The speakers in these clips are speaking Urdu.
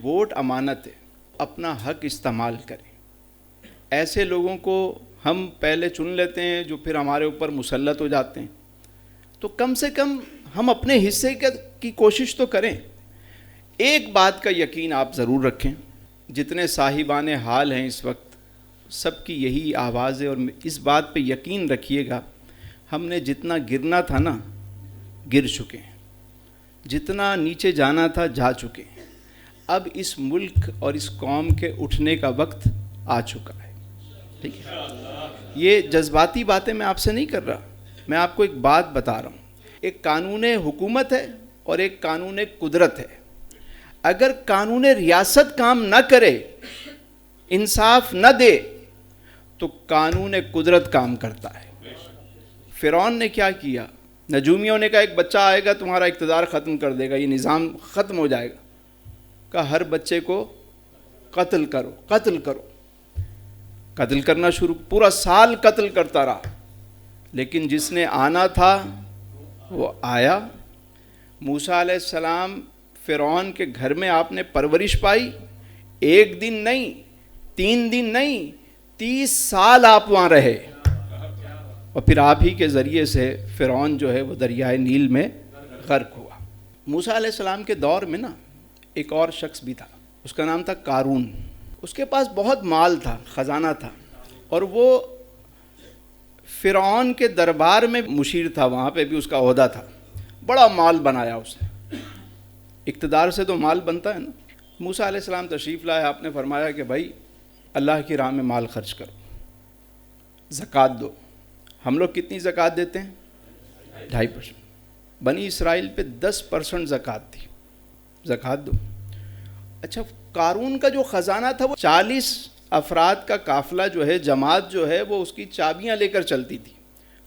ووٹ امانت ہے، اپنا حق استعمال کریں۔ ایسے لوگوں کو ہم پہلے چن لیتے ہیں جو پھر ہمارے اوپر مسلط ہو جاتے ہیں، تو کم سے کم ہم اپنے حصے کی کوشش تو کریں۔ ایک بات کا یقین آپ ضرور رکھیں، جتنے صاحبان حال ہیں اس وقت سب کی یہی آواز ہے، اور اس بات پہ یقین رکھیے گا، ہم نے جتنا گرنا تھا نا گر چکے ہیں، جتنا نیچے جانا تھا جا چکے ہیں۔ اب اس ملک اور اس قوم کے اٹھنے کا وقت آ چکا ہے، ٹھیک ہے؟ یہ جذباتی باتیں میں آپ سے نہیں کر رہا، میں آپ کو ایک بات بتا رہا ہوں۔ ایک قانون حکومت ہے اور ایک قانون قدرت ہے۔ اگر قانون ریاست کام نہ کرے، انصاف نہ دے، تو قانون قدرت کام کرتا ہے۔ فرعون نے کیا کیا؟ نجومیوں نے کہا ایک بچہ آئے گا تمہارا اقتدار ختم کر دے گا، یہ نظام ختم ہو جائے گا۔ کہا ہر بچے کو قتل کرو، قتل کرو، قتل کرنا شروع، پورا سال قتل کرتا رہا، لیکن جس نے آنا تھا وہ آیا۔ موسیٰ علیہ السلام فرعون کے گھر میں آپ نے پرورش پائی، ایک دن نہیں، 3 دن نہیں، 30 سال آپ وہاں رہے، اور پھر آپ ہی کے ذریعے سے فرعون جو ہے وہ دریائے نیل میں غرق ہوا۔ موسیٰ علیہ السلام کے دور میں نا ایک اور شخص بھی تھا، اس کا نام تھا قارون۔ اس کے پاس بہت مال تھا، خزانہ تھا، اور وہ فرعون کے دربار میں مشیر تھا، وہاں پہ بھی اس کا عہدہ تھا، بڑا مال بنایا اس نے۔ اقتدار سے تو مال بنتا ہے نا۔ موسیٰ علیہ السلام تشریف لائے، آپ نے فرمایا کہ بھائی اللہ کی راہ میں مال خرچ کرو، زکوٰۃ دو۔ ہم لوگ کتنی زکوٰۃ دیتے ہیں؟ 2.5%۔ بنی اسرائیل پہ 10% زکوٰۃ تھی، زکوٰۃ دو۔ اچھا، قارون کا جو خزانہ تھا وہ 40 افراد کا قافلہ جو ہے، جماعت جو ہے، وہ اس کی چابیاں لے کر چلتی تھی۔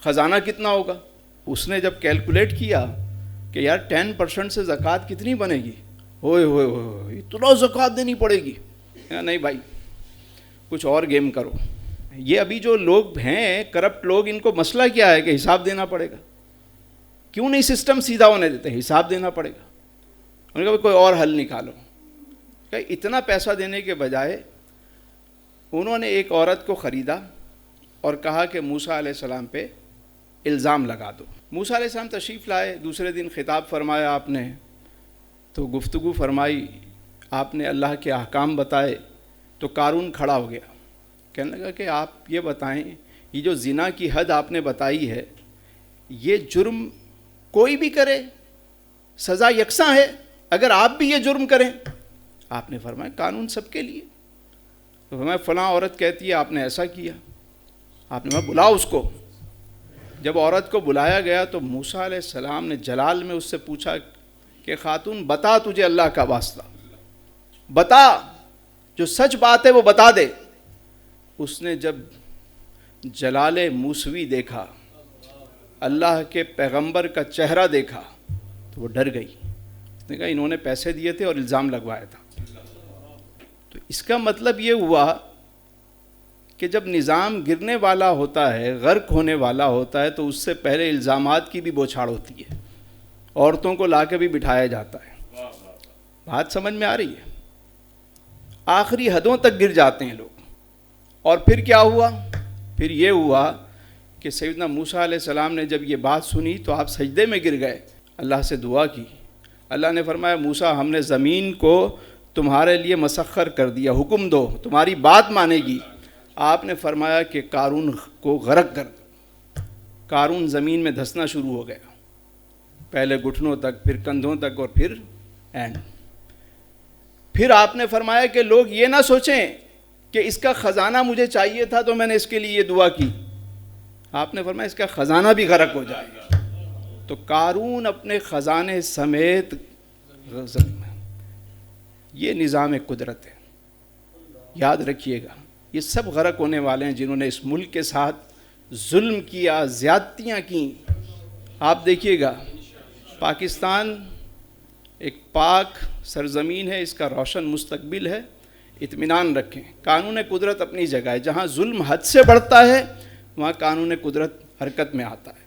خزانہ کتنا ہوگا؟ اس نے جب کیلکولیٹ کیا کہ یار 10% سے زکوٰۃ کتنی بنے گی، ہوئے ہوئے ہوئے اتنا زکوٰۃ دینی پڑے گی، نہیں بھائی کچھ اور گیم کرو۔ یہ ابھی جو لوگ ہیں کرپٹ لوگ، ان کو مسئلہ کیا ہے کہ حساب دینا پڑے گا، کیوں نہیں سسٹم سیدھا ہونے دیتے؟ حساب دینا پڑے گا۔ انہوں نے کہا کوئی اور حل نکالو۔ کہ اتنا پیسہ دینے کے بجائے انہوں نے ایک عورت کو خریدا اور کہا کہ موسیٰ علیہ السلام پہ الزام لگا دو۔ موسیٰ علیہ السلام تشریف لائے، دوسرے دن خطاب فرمایا آپ نے، تو گفتگو فرمائی، آپ نے اللہ کے احکام بتائے، تو قارون کھڑا ہو گیا، کہنے لگا کہ آپ یہ بتائیں، یہ جو زنا کی حد آپ نے بتائی ہے، یہ جرم کوئی بھی کرے سزا یکساں ہے، اگر آپ بھی یہ جرم کریں؟ آپ نے فرمایا قانون سب کے لیے۔ تو فرمایا فلاں عورت کہتی ہے آپ نے ایسا کیا۔ آپ نے کہا بلاؤ اس کو۔ جب عورت کو بلایا گیا تو موسیٰ علیہ السلام نے جلال میں اس سے پوچھا کہ خاتون بتا، تجھے اللہ کا واسطہ بتا، جو سچ بات ہے وہ بتا دے۔ اس نے جب جلال موسوی دیکھا، اللہ کے پیغمبر کا چہرہ دیکھا، تو وہ ڈر گئی۔ اس نے کہا انہوں نے پیسے دیے تھے اور الزام لگوایا تھا۔ تو اس کا مطلب یہ ہوا کہ جب نظام گرنے والا ہوتا ہے، غرق ہونے والا ہوتا ہے، تو اس سے پہلے الزامات کی بھی بوچھاڑ ہوتی ہے، عورتوں کو لا کے بھی بٹھایا جاتا ہے۔ بات سمجھ میں آ رہی ہے؟ آخری حدوں تک گر جاتے ہیں لوگ۔ اور پھر کیا ہوا؟ پھر یہ ہوا کہ سیدنا موسیٰ علیہ السلام نے جب یہ بات سنی تو آپ سجدے میں گر گئے، اللہ سے دعا کی۔ اللہ نے فرمایا موسیٰ ہم نے زمین کو تمہارے لیے مسخر کر دیا، حکم دو، تمہاری بات مانے گی۔ آپ نے فرمایا کہ قارون کو غرق کر دو۔ قارون زمین میں دھسنا شروع ہو گیا، پہلے گھٹنوں تک، پھر کندھوں تک، اور پھر اینڈ۔ پھر آپ نے فرمایا کہ لوگ یہ نہ سوچیں کہ اس کا خزانہ مجھے چاہیے تھا تو میں نے اس کے لیے یہ دعا کی۔ آپ نے فرمایا اس کا خزانہ بھی غرق ہو جائے گا۔ تو قارون اپنے خزانے سمیت، یہ نظام قدرت ہے، یاد رکھیے گا۔ یہ سب غرق ہونے والے ہیں جنہوں نے اس ملک کے ساتھ ظلم کیا، زیادتیاں کیں۔ آپ دیکھیے گا پاکستان ایک پاک سرزمین ہے، اس کا روشن مستقبل ہے، اطمینان رکھیں۔ قانون قدرت اپنی جگہ ہے، جہاں ظلم حد سے بڑھتا ہے وہاں قانون قدرت حرکت میں آتا ہے۔